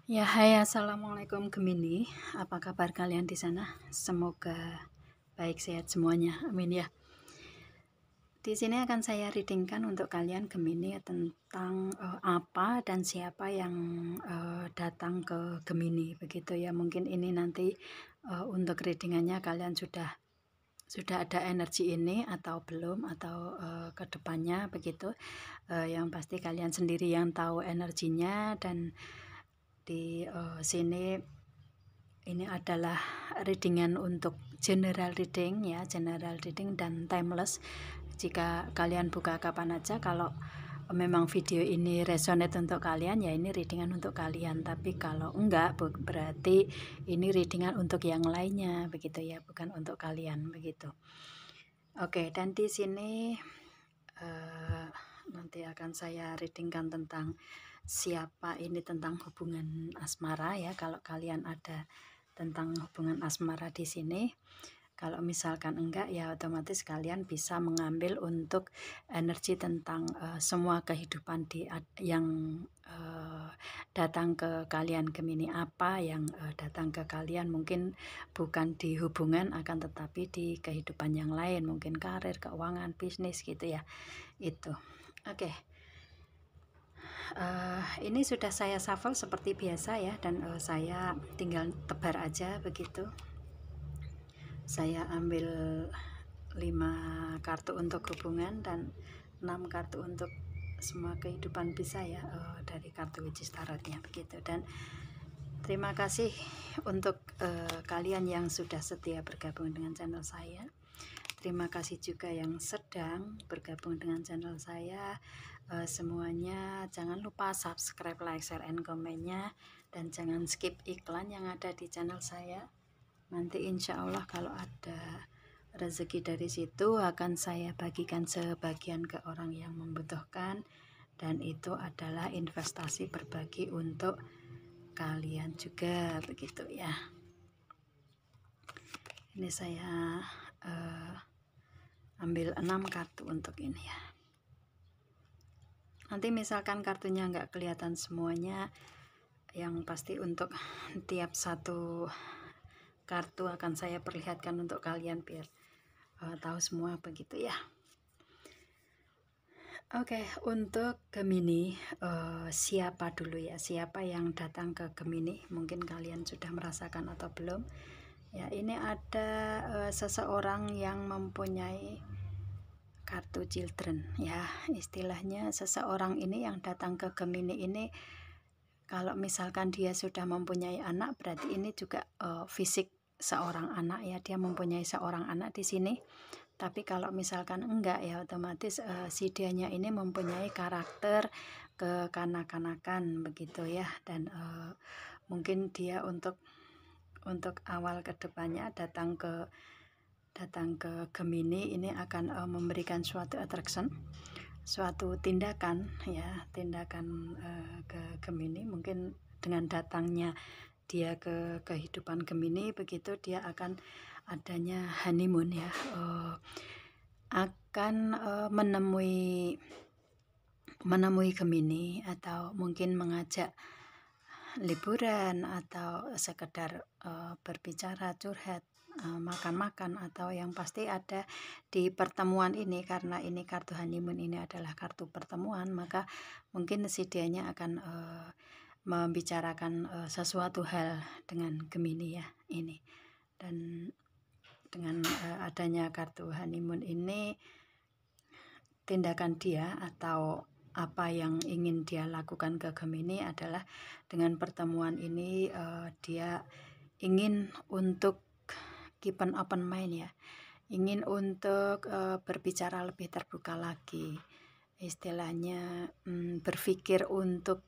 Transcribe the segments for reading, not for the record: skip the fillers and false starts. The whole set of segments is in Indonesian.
Ya, hai, assalamualaikum Gemini. Apa kabar kalian di sana? Semoga baik sehat semuanya. Amin ya. Di sini akan saya readingkan untuk kalian Gemini tentang apa dan siapa yang datang ke Gemini, begitu ya. Mungkin ini nanti untuk readingannya kalian sudah ada energi ini atau belum, atau ke depannya begitu. Yang pasti kalian sendiri yang tahu energinya. Dan di sini ini adalah readingan untuk general reading ya, general reading dan timeless. Jika kalian buka kapan aja, kalau memang video ini resonate untuk kalian ya ini readingan untuk kalian, tapi kalau enggak berarti ini readingan untuk yang lainnya begitu ya, bukan untuk kalian begitu. Oke, dan di sini nanti akan saya readingkan tentang siapa ini, tentang hubungan asmara ya. Kalau kalian ada tentang hubungan asmara di sini, kalau misalkan enggak ya otomatis kalian bisa mengambil untuk energi tentang semua kehidupan yang datang ke kalian Gemini. Apa yang datang ke kalian mungkin bukan di hubungan, akan tetapi di kehidupan yang lain, mungkin karir, keuangan, bisnis gitu ya. Itu oke. Ini sudah saya shuffle seperti biasa ya, dan saya tinggal tebar aja begitu. Saya ambil 5 kartu untuk hubungan dan 6 kartu untuk semua kehidupan bisa ya, dari kartu Witches Tarotnya begitu. Dan terima kasih untuk kalian yang sudah setia bergabung dengan channel saya. Terima kasih juga yang sedang bergabung dengan channel saya. Semuanya jangan lupa subscribe, like, share, and komennya, dan jangan skip iklan yang ada di channel saya. Nanti insya Allah kalau ada rezeki dari situ akan saya bagikan sebagian ke orang yang membutuhkan, dan itu adalah investasi berbagi untuk kalian juga begitu ya. Ini saya ambil 6 kartu untuk ini ya. Nanti misalkan kartunya nggak kelihatan semuanya, yang pasti untuk tiap satu kartu akan saya perlihatkan untuk kalian biar tahu semua begitu ya. Oke, untuk Gemini, siapa dulu ya, siapa yang datang ke Gemini? Mungkin kalian sudah merasakan atau belum ya. Ini ada seseorang yang mempunyai kartu children ya, istilahnya seseorang ini yang datang ke Gemini ini, kalau misalkan dia sudah mempunyai anak, berarti ini juga fisik seorang anak ya, dia mempunyai seorang anak di sini. Tapi kalau misalkan enggak ya otomatis si dianya ini mempunyai karakter kekanak-kanakan begitu ya. Dan mungkin dia untuk awal kedepannya datang ke Gemini ini akan memberikan suatu attraction, suatu tindakan ya, tindakan ke Gemini. Mungkin dengan datangnya dia ke kehidupan Gemini begitu, dia akan adanya honeymoon ya, akan menemui Gemini, atau mungkin mengajak liburan, atau sekedar berbicara, curhat, makan-makan, atau yang pasti ada di pertemuan ini. Karena ini kartu honeymoon ini adalah kartu pertemuan, maka mungkin si dianya akan membicarakan sesuatu hal dengan Gemini ya ini. Dan dengan adanya kartu honeymoon ini, tindakan dia atau apa yang ingin dia lakukan ke Gemini adalah dengan pertemuan ini dia ingin untuk keep an open mind ya, ingin untuk berbicara lebih terbuka lagi, istilahnya berpikir untuk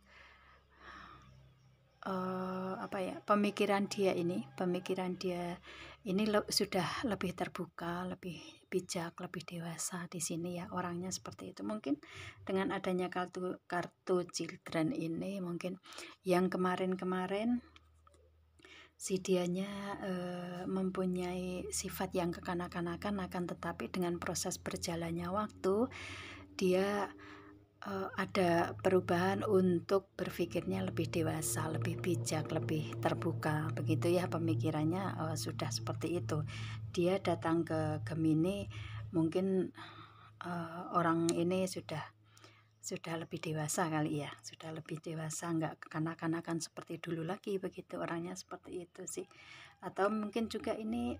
pemikiran dia ini sudah lebih terbuka, lebih bijak, lebih dewasa di sini ya, orangnya seperti itu. Mungkin dengan adanya kartu children ini, mungkin yang kemarin si dianya mempunyai sifat yang kekanak-kanakan, akan tetapi dengan proses berjalannya waktu dia ada perubahan untuk berpikirnya lebih dewasa, lebih bijak, lebih terbuka, begitu ya pemikirannya. Sudah seperti itu. Dia datang ke Gemini, mungkin orang ini sudah lebih dewasa kali ya, sudah lebih dewasa, nggak kekanak-kanakan seperti dulu lagi, begitu orangnya seperti itu sih. Atau mungkin juga ini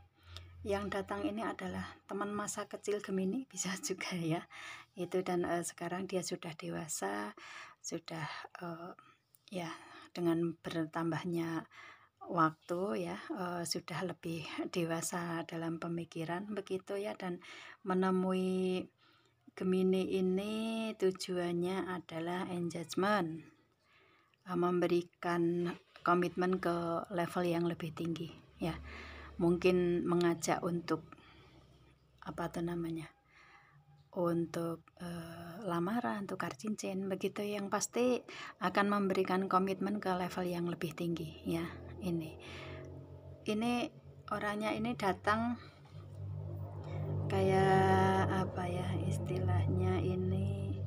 yang datang ini adalah teman masa kecil Gemini, bisa juga ya itu. Dan sekarang dia sudah dewasa, sudah ya dengan bertambahnya waktu ya, sudah lebih dewasa dalam pemikiran, begitu ya. Dan menemui Gemini ini tujuannya adalah engagement, memberikan komitmen ke level yang lebih tinggi ya. Mungkin mengajak untuk apa tuh namanya, untuk lamaran, tukar cincin, begitu. Yang pasti akan memberikan komitmen ke level yang lebih tinggi ya. Ini orangnya ini datang kayak apa ya istilahnya, ini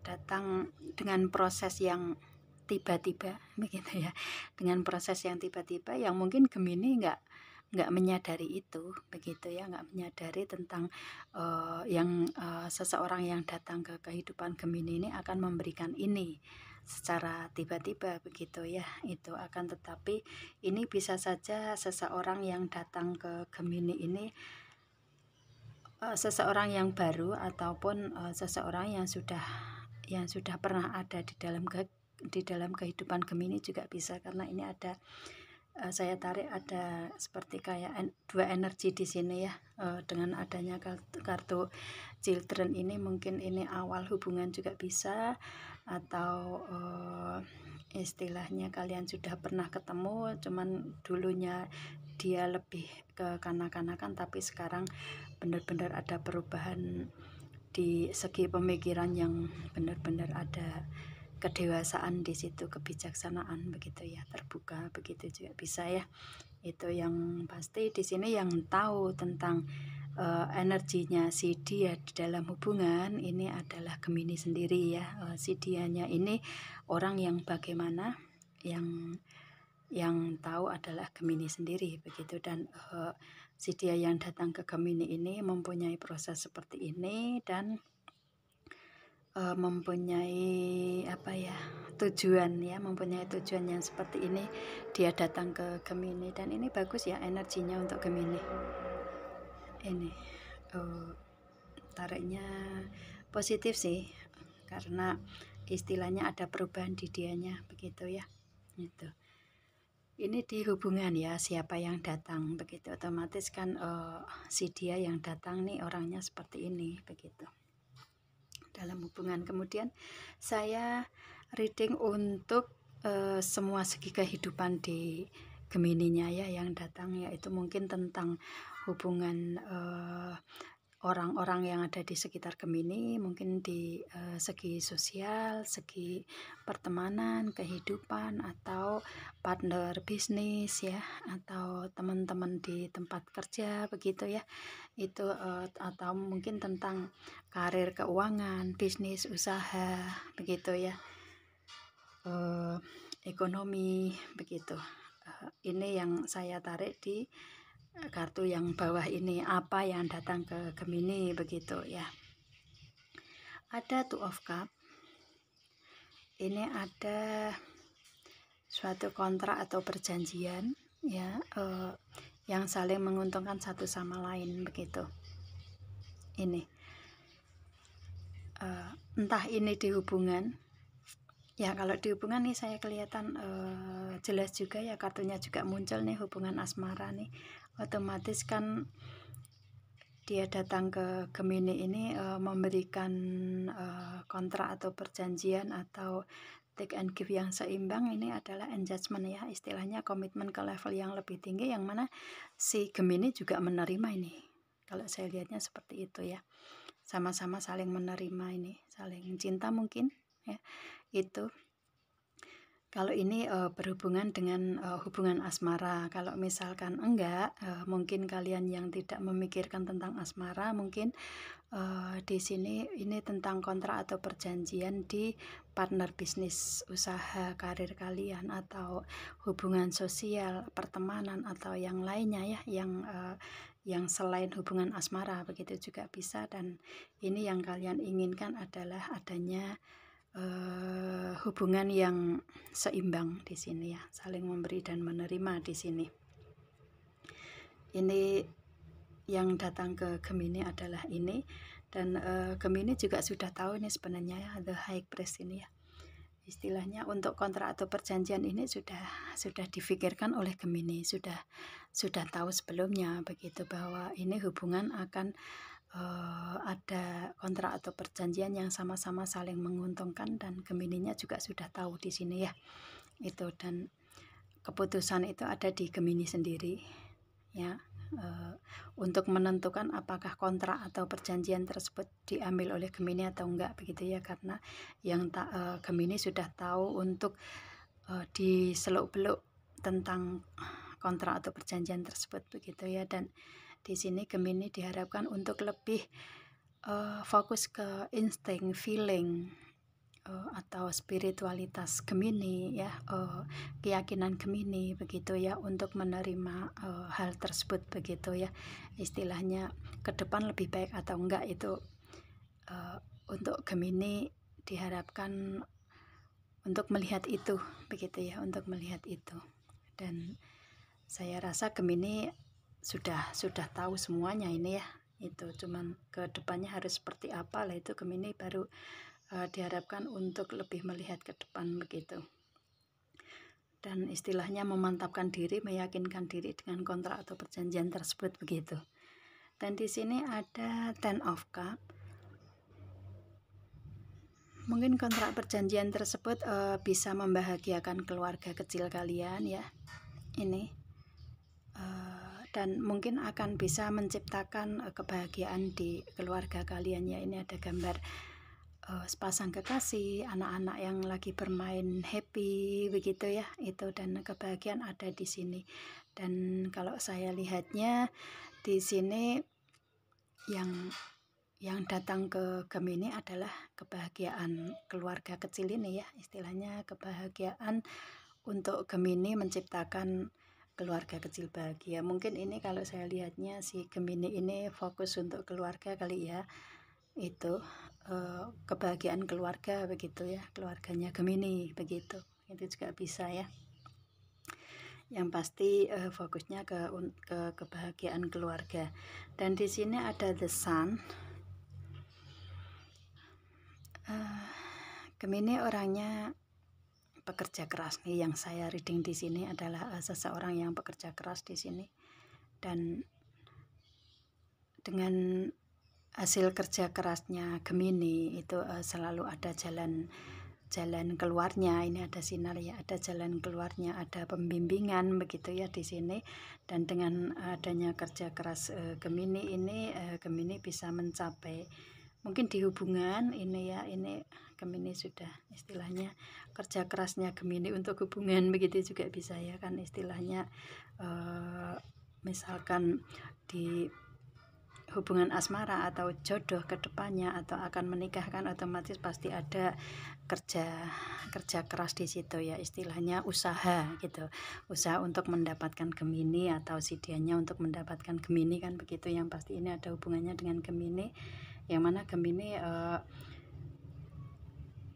datang dengan proses yang tiba-tiba, begitu ya, dengan proses yang tiba-tiba yang mungkin Gemini nggak menyadari itu, begitu ya, nggak menyadari tentang seseorang yang datang ke kehidupan Gemini ini akan memberikan ini secara tiba-tiba, begitu ya. Itu akan tetapi ini bisa saja seseorang yang datang ke Gemini ini seseorang yang baru, ataupun seseorang yang sudah pernah ada di dalam kehidupan Gemini juga bisa. Karena ini ada saya tarik ada seperti kayak dua energi di sini ya. Dengan adanya kartu children ini, mungkin ini awal hubungan juga bisa, atau istilahnya kalian sudah pernah ketemu, cuman dulunya dia lebih ke kanak-kanakan, tapi sekarang benar-benar ada perubahan di segi pemikiran yang benar-benar ada kedewasaan di situ, kebijaksanaan, begitu ya, terbuka, begitu juga bisa ya. Itu yang pasti di sini yang tahu tentang energinya si dia di dalam hubungan ini adalah Gemini sendiri ya. Si dianya ini orang yang bagaimana, yang tahu adalah Gemini sendiri, begitu. Dan si dia yang datang ke Gemini ini mempunyai proses seperti ini, dan mempunyai apa ya, tujuan ya, mempunyai tujuan yang seperti ini dia datang ke Gemini. Dan ini bagus ya energinya untuk Gemini ini. Tariknya positif sih, karena istilahnya ada perubahan di dianya, begitu ya. Itu ini di hubungan ya, siapa yang datang, begitu. Otomatis kan si dia yang datang nih orangnya seperti ini, begitu, dalam hubungan. Kemudian saya reading untuk semua segi kehidupan di Gemininya ya yang datang, yaitu mungkin tentang hubungan orang-orang yang ada di sekitar Gemini, mungkin di segi sosial, segi pertemanan, kehidupan, atau partner bisnis ya, atau teman-teman di tempat kerja, begitu ya. Itu atau mungkin tentang karir, keuangan, bisnis, usaha, begitu ya, ekonomi, begitu. Ini yang saya tarik di kartu yang bawah ini, apa yang datang ke Gemini, begitu ya. Ada Two of Cups, ini ada suatu kontrak atau perjanjian ya, yang saling menguntungkan satu sama lain, begitu. Ini entah ini di hubungan ya. Kalau di hubungan nih saya kelihatan jelas juga ya, kartunya juga muncul nih, hubungan asmara nih. Otomatis kan dia datang ke Gemini ini memberikan kontrak atau perjanjian atau take and give yang seimbang. Ini adalah engagement ya, istilahnya komitmen ke level yang lebih tinggi, yang mana si Gemini juga menerima ini. Kalau saya lihatnya seperti itu ya, sama-sama saling menerima ini, saling cinta mungkin ya. Itu Kalau ini berhubungan dengan hubungan asmara. Kalau misalkan enggak, mungkin kalian yang tidak memikirkan tentang asmara, mungkin di sini ini tentang kontrak atau perjanjian di partner bisnis, usaha, karir kalian, atau hubungan sosial, pertemanan, atau yang lainnya ya, yang selain hubungan asmara, begitu juga bisa. Dan ini yang kalian inginkan adalah adanya hubungan yang seimbang di sini ya, saling memberi dan menerima di sini. Ini yang datang ke Gemini adalah ini, dan Gemini juga sudah tahu ini sebenarnya ya, the high priest ini ya. Istilahnya untuk kontrak atau perjanjian ini sudah difikirkan oleh Gemini, sudah tahu sebelumnya begitu, bahwa ini hubungan akan ada kontrak atau perjanjian yang sama-sama saling menguntungkan, dan Gemininya juga sudah tahu di sini ya itu. Dan keputusan itu ada di Gemini sendiri ya, untuk menentukan apakah kontrak atau perjanjian tersebut diambil oleh Gemini atau enggak begitu ya, karena yang Gemini sudah tahu untuk di seluk-beluk tentang kontrak atau perjanjian tersebut begitu ya. Dan di sini Gemini diharapkan untuk lebih fokus ke insting, feeling, atau spiritualitas Gemini ya, keyakinan Gemini begitu ya, untuk menerima hal tersebut begitu ya. Istilahnya ke depan lebih baik atau enggak itu untuk Gemini diharapkan untuk melihat itu begitu ya, untuk melihat itu. Dan saya rasa Gemini sudah tahu semuanya ini ya, itu cuman ke depannya harus seperti apa lah, itu Gemini baru diharapkan untuk lebih melihat ke depan begitu. Dan istilahnya memantapkan diri, meyakinkan diri dengan kontrak atau perjanjian tersebut begitu. Dan di sini ada Ten of Cup. Mungkin kontrak perjanjian tersebut bisa membahagiakan keluarga kecil kalian ya, ini. Dan mungkin akan bisa menciptakan kebahagiaan di keluarga kalian ya. Ini ada gambar sepasang kekasih, anak-anak yang lagi bermain happy begitu ya, itu. Dan kebahagiaan ada di sini. Dan kalau saya lihatnya di sini yang datang ke Gemini adalah kebahagiaan keluarga kecil ini ya, istilahnya kebahagiaan untuk Gemini menciptakan keluarga kecil bahagia. Mungkin ini kalau saya lihatnya si Gemini ini fokus untuk keluarga kali ya, itu kebahagiaan keluarga begitu ya, keluarganya Gemini begitu, itu juga bisa ya. Yang pasti fokusnya ke kebahagiaan keluarga. Dan di sini ada the sun. Gemini orangnya pekerja keras nih, yang saya reading di sini adalah seseorang yang pekerja keras di sini. Dan dengan hasil kerja kerasnya Gemini itu selalu ada jalan keluarnya. Ini ada sinar ya, ada jalan keluarnya, ada pembimbingan begitu ya di sini. Dan dengan adanya kerja keras Gemini ini, Gemini bisa mencapai mungkin di hubungan ini ya, ini Gemini sudah istilahnya kerja kerasnya Gemini untuk hubungan begitu juga bisa ya kan, istilahnya misalkan di hubungan asmara atau jodoh ke depannya atau akan menikahkan, otomatis pasti ada kerja keras di situ ya, istilahnya usaha gitu, usaha untuk mendapatkan Gemini atau si dianya untuk mendapatkan Gemini kan begitu. Yang pasti ini ada hubungannya dengan Gemini, yang mana Gemini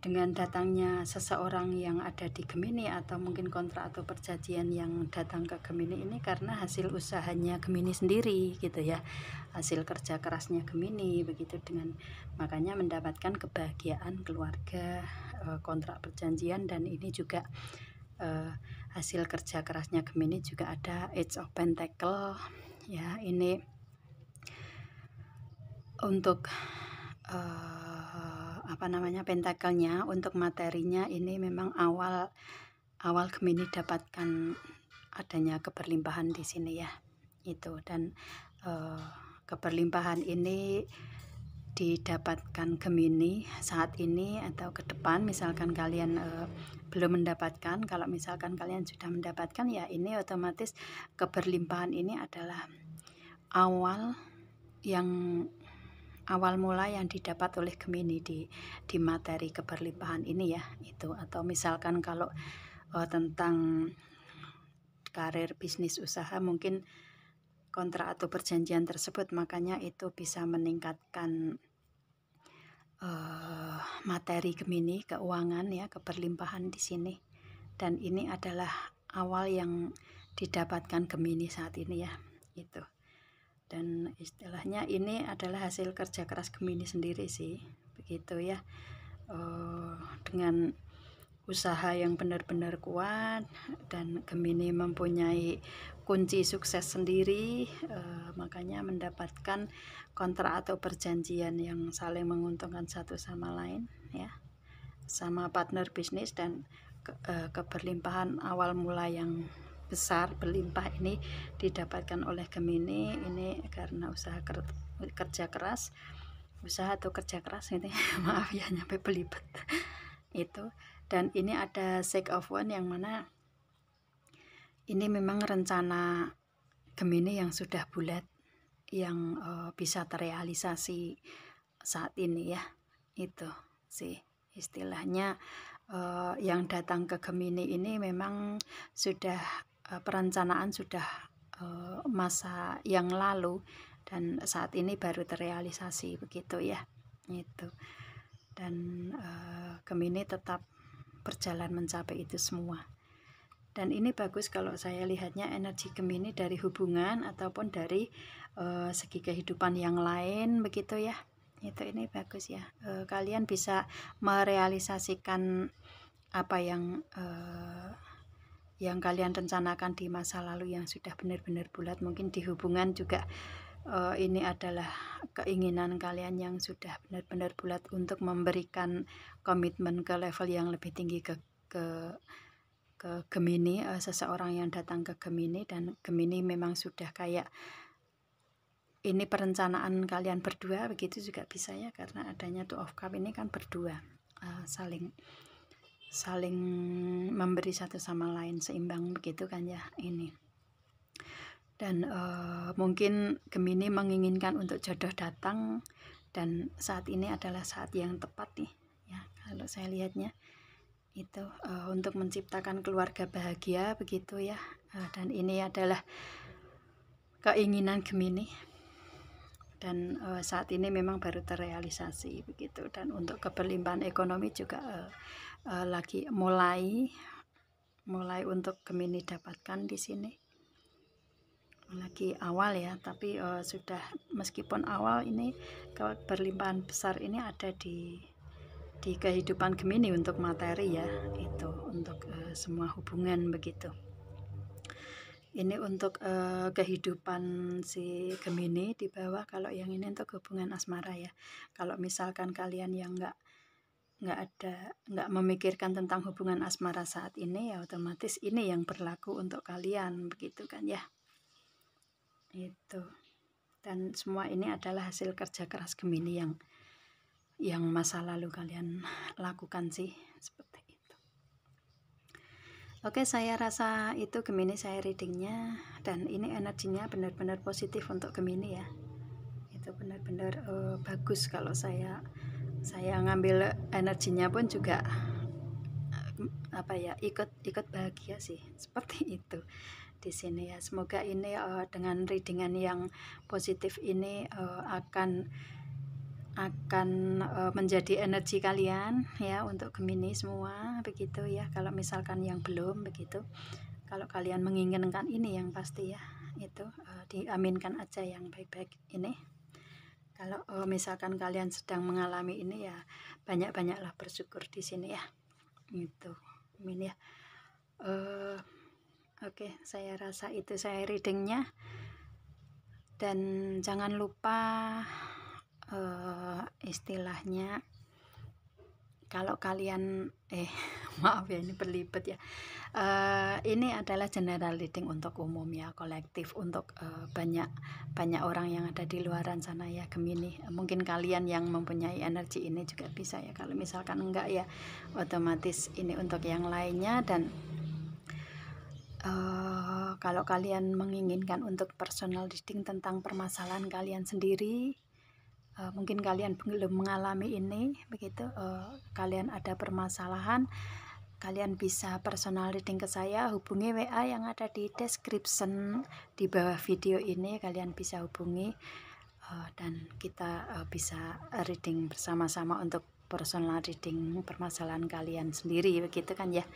dengan datangnya seseorang yang ada di Gemini atau mungkin kontrak atau perjanjian yang datang ke Gemini ini karena hasil usahanya Gemini sendiri gitu ya, hasil kerja kerasnya Gemini begitu, dengan makanya mendapatkan kebahagiaan keluarga, kontrak perjanjian. Dan ini juga hasil kerja kerasnya Gemini juga ada Age of Pentacle ya, ini untuk pentakelnya untuk materinya. Ini memang awal Gemini dapatkan adanya keberlimpahan di sini ya, itu. Dan keberlimpahan ini didapatkan Gemini saat ini atau ke depan, misalkan kalian belum mendapatkan. Kalau misalkan kalian sudah mendapatkan, ya ini otomatis keberlimpahan ini adalah awal mula yang didapat oleh Gemini di materi keberlimpahan ini ya, itu. Atau misalkan kalau tentang karir, bisnis, usaha, mungkin kontrak atau perjanjian tersebut, makanya itu bisa meningkatkan materi Gemini, keuangan ya, keberlimpahan di sini. Dan ini adalah awal yang didapatkan Gemini saat ini ya, itu. Dan istilahnya ini adalah hasil kerja keras Gemini sendiri sih, begitu ya. Dengan usaha yang benar-benar kuat, dan Gemini mempunyai kunci sukses sendiri, makanya mendapatkan kontrak atau perjanjian yang saling menguntungkan satu sama lain ya, sama partner bisnis. Dan keberlimpahan awal mula yang besar, berlimpah ini didapatkan oleh Gemini ini karena kerja keras, usaha atau kerja keras ini maaf ya, nyampe belibet itu. Dan ini ada Six of Wands, yang mana ini memang rencana Gemini yang sudah bulat, yang bisa terrealisasi saat ini ya, itu sih istilahnya. Yang datang ke Gemini ini memang sudah perencanaan sudah masa yang lalu, dan saat ini baru terrealisasi, begitu ya, itu. Dan Gemini tetap berjalan mencapai itu semua. Dan ini bagus kalau saya lihatnya, energi Gemini dari hubungan ataupun dari segi kehidupan yang lain, begitu ya, itu. Ini bagus ya, kalian bisa merealisasikan apa yang kalian rencanakan di masa lalu yang sudah benar-benar bulat. Mungkin di hubungan juga ini adalah keinginan kalian yang sudah benar-benar bulat untuk memberikan komitmen ke level yang lebih tinggi ke Gemini, seseorang yang datang ke Gemini. Dan Gemini memang sudah kayak ini perencanaan kalian berdua, begitu juga bisa ya, karena adanya Two of Cups ini kan berdua, saling memberi satu sama lain, seimbang, begitu kan ya ini. Dan mungkin Gemini menginginkan untuk jodoh datang, dan saat ini adalah saat yang tepat nih ya, kalau saya lihatnya itu, untuk menciptakan keluarga bahagia, begitu ya. Dan ini adalah keinginan Gemini, dan saat ini memang baru terrealisasi, begitu. Dan untuk keberlimpahan ekonomi juga lagi mulai untuk Gemini dapatkan di sini, lagi awal ya, tapi sudah, meskipun awal, ini keberlimpahan besar ini ada di kehidupan Gemini untuk materi ya, itu untuk semua hubungan, begitu. Ini untuk kehidupan si Gemini di bawah. Kalau yang ini untuk hubungan asmara ya. Kalau misalkan kalian yang nggak memikirkan tentang hubungan asmara saat ini, ya otomatis ini yang berlaku untuk kalian, begitu kan ya, itu. Dan semua ini adalah hasil kerja keras Gemini yang masa lalu kalian lakukan sih, seperti itu. Oke, saya rasa itu Gemini, saya readingnya. Dan ini energinya benar-benar positif untuk Gemini ya, itu benar-benar bagus. Kalau saya ngambil energinya pun juga apa ya, ikut bahagia sih, seperti itu di sini ya. Semoga ini dengan readingan yang positif ini akan menjadi energi kalian ya, untuk Gemini semua, begitu ya. Kalau misalkan yang belum, begitu, kalau kalian menginginkan ini, yang pasti ya, itu diaminkan aja yang baik-baik ini. Kalau misalkan kalian sedang mengalami ini, ya banyak-banyaklah bersyukur di sini ya, itu. Amin ya. Oke, saya rasa itu saya readingnya. Dan jangan lupa istilahnya kalau kalian maaf ya ini berlibet ya. Ini adalah general reading untuk umum ya, kolektif untuk banyak orang yang ada di luaran sana ya Gemini. Mungkin kalian yang mempunyai energi ini juga bisa ya, kalau misalkan enggak ya otomatis ini untuk yang lainnya. Dan kalau kalian menginginkan untuk personal reading tentang permasalahan kalian sendiri, mungkin kalian belum mengalami ini begitu, kalian ada permasalahan, kalian bisa personal reading ke saya, hubungi WA yang ada di description di bawah video ini, kalian bisa hubungi dan kita bisa reading bersama-sama untuk personal reading permasalahan kalian sendiri begitu kan ya.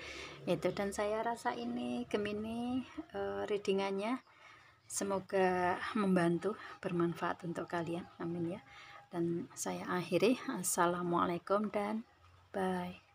Itu, dan saya rasa ini Gemini readingannya semoga membantu, bermanfaat untuk kalian, amin ya. Dan saya akhiri, assalamualaikum dan bye.